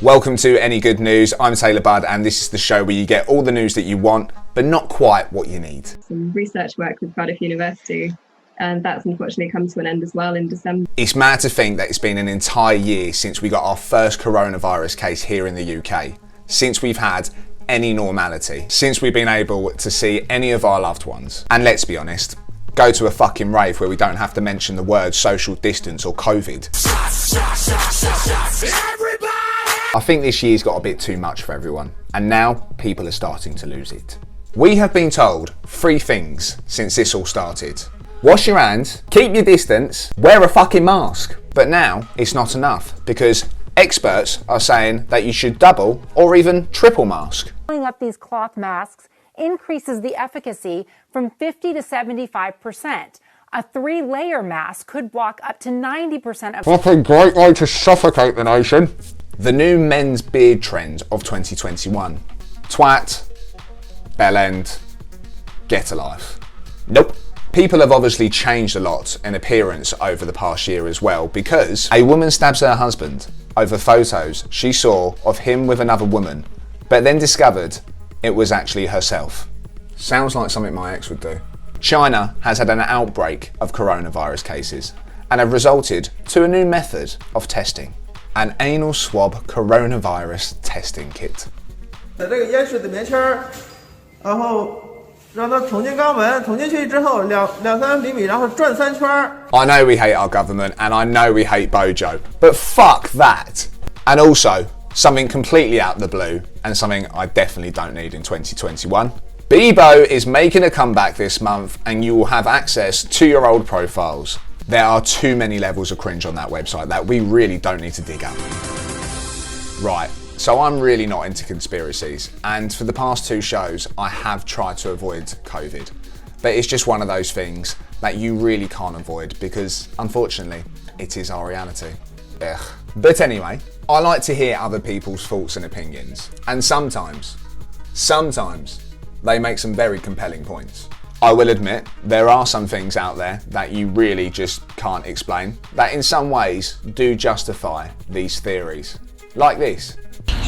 Welcome to Any Good News. I'm Taylor Budd, and this is the show where you get all the news that you want, but not quite what you need. Some research work with Cardiff University, and that's unfortunately come to an end as well in December. It's mad to think that it's been an entire year since we got our first coronavirus case here in the UK, since we've had any normality, since we've been able to see any of our loved ones. And let's be honest, go to a fucking rave where we don't have to mention the words social distance or COVID. I think this year's got a bit too much for everyone, and now people are starting to lose it. We have been told 3 things since this all started. Wash your hands, keep your distance, wear a fucking mask. But now it's not enough, because experts are saying that you should double or even triple mask. Filling up these cloth masks increases the efficacy from 50 to 75%. A 3-layer mask could block up to 90% of... What a great way to suffocate the nation. The new men's beard trend of 2021. Twat, bell end, get a life. Nope. People have obviously changed a lot in appearance over the past year as well, because a woman stabs her husband over photos she saw of him with another woman, but then discovered it was actually herself. Sounds like something my ex would do. China has had an outbreak of coronavirus cases and have resulted to a new method of testing. An anal swab coronavirus testing kit. 在这个咽水的棉签儿，然后让它捅进肛门，捅进去之后2-3厘米，然后转3圈。 I know we hate our government and I know we hate Bojo, but fuck that. And also, something completely out of the blue and something I definitely don't need in 2021. Bebo is making a comeback this month and you will have access to your old profiles. There are too many levels of cringe on that website that we really don't need to dig up. Right, so I'm really not into conspiracies, and for the past 2 shows I have tried to avoid COVID, but it's just one of those things that you really can't avoid because unfortunately it is our reality. Ugh. But anyway, I like to hear other people's thoughts and opinions, and sometimes they make some very compelling points. I will admit, there are some things out there that you really just can't explain, that in some ways do justify these theories. Like this.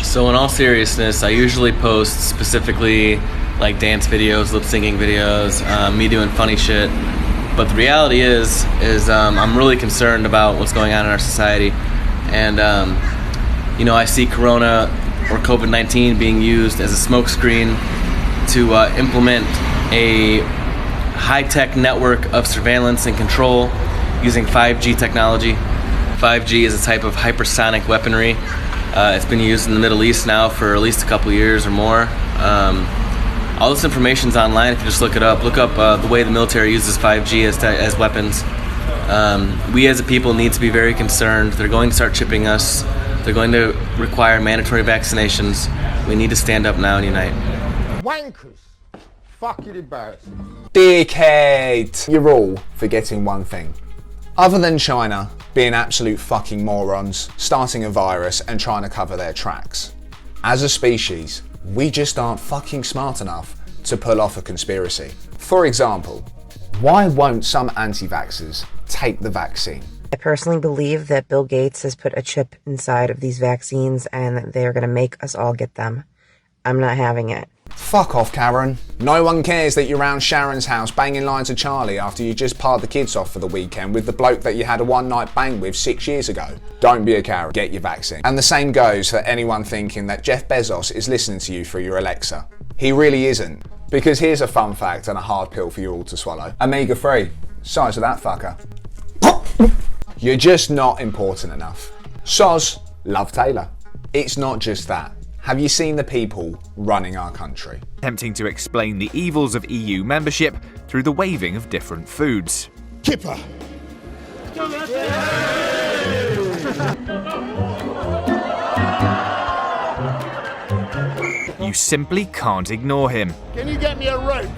So in all seriousness, I usually post specifically like dance videos, lip syncing videos, me doing funny shit. But the reality is I'm really concerned about what's going on in our society. And, I see Corona or COVID-19 being used as a smokescreen to implement a high-tech network of surveillance and control using 5G technology. 5G is a type of hypersonic weaponry. It's been used in the Middle East now for at least a couple years or more. All this information's online if you just look it up. Look up the way the military uses 5G as weapons. We as a people need to be very concerned. They're going to start chipping us. They're going to require mandatory vaccinations. We need to stand up now and unite. Wankers. Fucking embarrassing. Dickhead! You're all forgetting one thing. Other than China being absolute fucking morons, starting a virus and trying to cover their tracks. As a species, we just aren't fucking smart enough to pull off a conspiracy. For example, why won't some anti-vaxxers take the vaccine? I personally believe that Bill Gates has put a chip inside of these vaccines and they're going to make us all get them. I'm not having it. Fuck off, Karen. No one cares that you're around Sharon's house banging lines of Charlie after you just parred the kids off for the weekend with the bloke that you had a one-night bang with 6 years ago. Don't be a Karen. Get your vaccine. And the same goes for anyone thinking that Jeff Bezos is listening to you through your Alexa. He really isn't. Because here's a fun fact and a hard pill for you all to swallow. Omega-3. Size of that fucker. You're just not important enough. Soz, love Taylor. It's not just that. Have you seen the people running our country? Attempting to explain the evils of EU membership through the waving of different foods. Kipper. You simply can't ignore him. Can you get me a rope?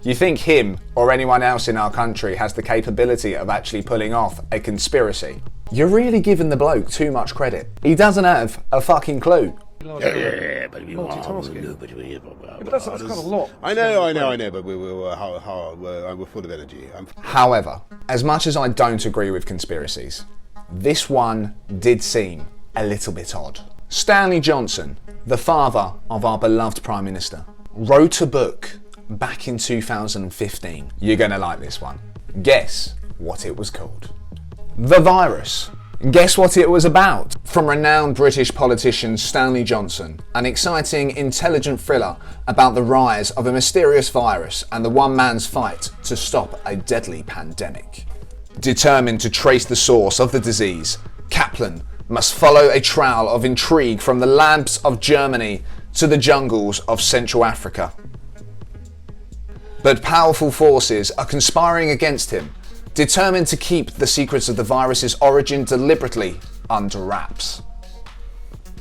You think him or anyone else in our country has the capability of actually pulling off a conspiracy? You're really giving the bloke too much credit. He doesn't have a fucking clue. Yeah, but multitasking. But that's kind of a lot. I know, but we're full of energy. However, as much as I don't agree with conspiracies, this one did seem a little bit odd. Stanley Johnson, the father of our beloved Prime Minister, wrote a book back in 2015. You're gonna like this one. Guess what it was called? The Virus. Guess what it was about? From renowned British politician Stanley Johnson, an exciting, intelligent thriller about the rise of a mysterious virus and the one man's fight to stop a deadly pandemic. Determined to trace the source of the disease, Kaplan must follow a trail of intrigue from the labs of Germany to the jungles of Central Africa. But powerful forces are conspiring against him, determined to keep the secrets of the virus's origin deliberately under wraps.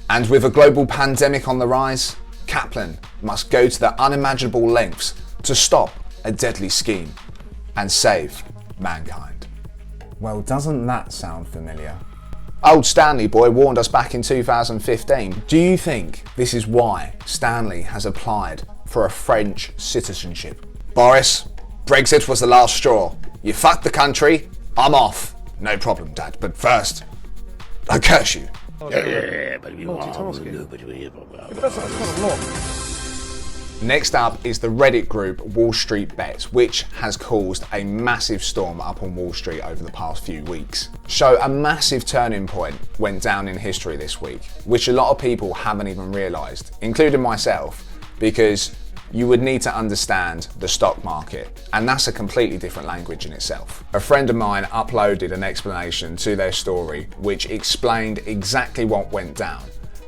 And with a global pandemic on the rise, Kaplan must go to the unimaginable lengths to stop a deadly scheme and save mankind. Well, doesn't that sound familiar? Old Stanley boy warned us back in 2015. Do you think this is why Stanley has applied for a French citizenship? Boris, Brexit was the last straw. You fucked the country, I'm off. No problem, Dad, but first, I curse you. Yeah, but multitasking. But that's kind of a lot. Next up is the Reddit group Wallstreet Bets, which has caused a massive storm up on Wall Street over the past few weeks. So a massive turning point went down in history this week, which a lot of people haven't even realised, including myself, because you would need to understand the stock market, and that's a completely different language in itself. A friend of mine uploaded an explanation to their story which explained exactly what went down,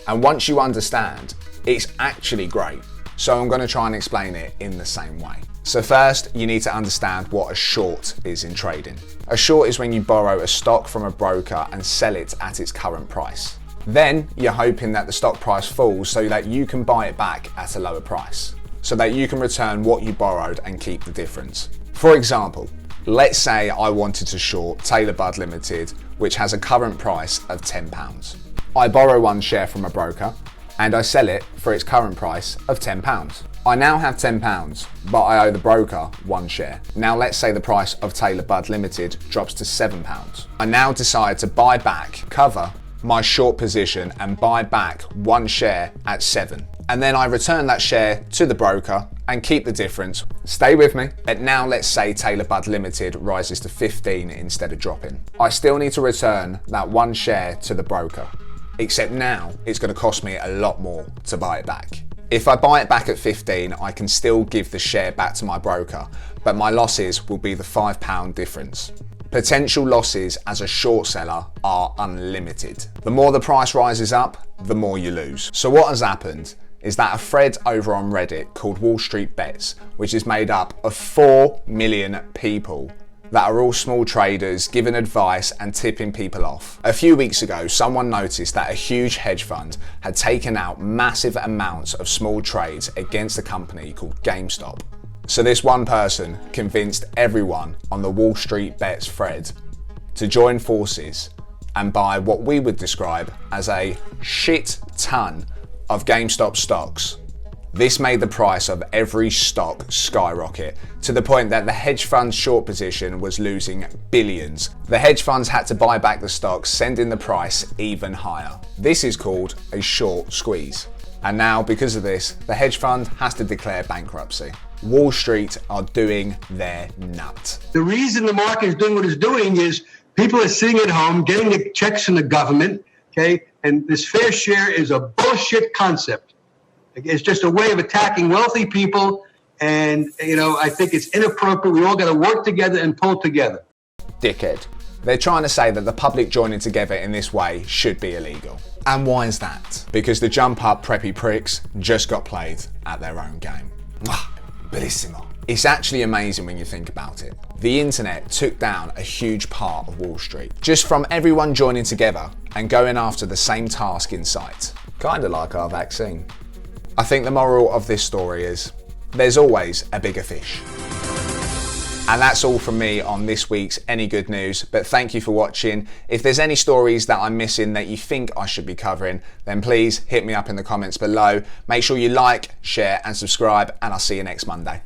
and once you understand, it's actually great. So I'm going to try and explain it in the same way. So first, you need to understand what a short is in trading. A short is when you borrow a stock from a broker and sell it at its current price. Then you're hoping that the stock price falls so that you can buy it back at a lower price, so that you can return what you borrowed and keep the difference. For example, let's say I wanted to short Taylor Budd Limited, which has a current price of £10. I borrow one share from a broker and I sell it for its current price of £10. I now have £10, but I owe the broker one share. Now let's say the price of Taylor Budd Limited drops to £7. I now decide to buy back, cover my short position and buy back one share at £7. And then I return that share to the broker and keep the difference. Stay with me. But now let's say Taylor Budd Limited rises to 15 instead of dropping. I still need to return that one share to the broker, except now it's going to cost me a lot more to buy it back. If I buy it back at 15, I can still give the share back to my broker, but my losses will be the £5 difference. Potential losses as a short seller are unlimited. The more the price rises up, the more you lose. So what has happened is that a thread over on Reddit called Wallstreet Bets, which is made up of 4 million people that are all small traders giving advice and tipping people off. A few weeks ago, someone noticed that a huge hedge fund had taken out massive amounts of small trades against a company called GameStop. So this one person convinced everyone on the Wallstreet Bets thread to join forces and buy what we would describe as a shit ton of GameStop stocks. This made the price of every stock skyrocket to the point that the hedge fund's short position was losing billions. The hedge funds had to buy back the stocks, sending the price even higher. This is called a short squeeze. And now, because of this, the hedge fund has to declare bankruptcy. Wall Street are doing their nut. The reason the market is doing what it's doing is people are sitting at home getting the checks from the government, okay? And this fair share is a bullshit concept. It's just a way of attacking wealthy people. And, I think it's inappropriate. We all got to work together and pull together. Dickhead. They're trying to say that the public joining together in this way should be illegal. And why is that? Because the jump up preppy pricks just got played at their own game. Bellissimo. It's actually amazing when you think about it. The internet took down a huge part of Wall Street, just from everyone joining together and going after the same task in sight. Kinda like our vaccine. I think the moral of this story is, there's always a bigger fish. And that's all from me on this week's Any Good News, but thank you for watching. If there's any stories that I'm missing that you think I should be covering, then please hit me up in the comments below. Make sure you like, share and subscribe, and I'll see you next Monday.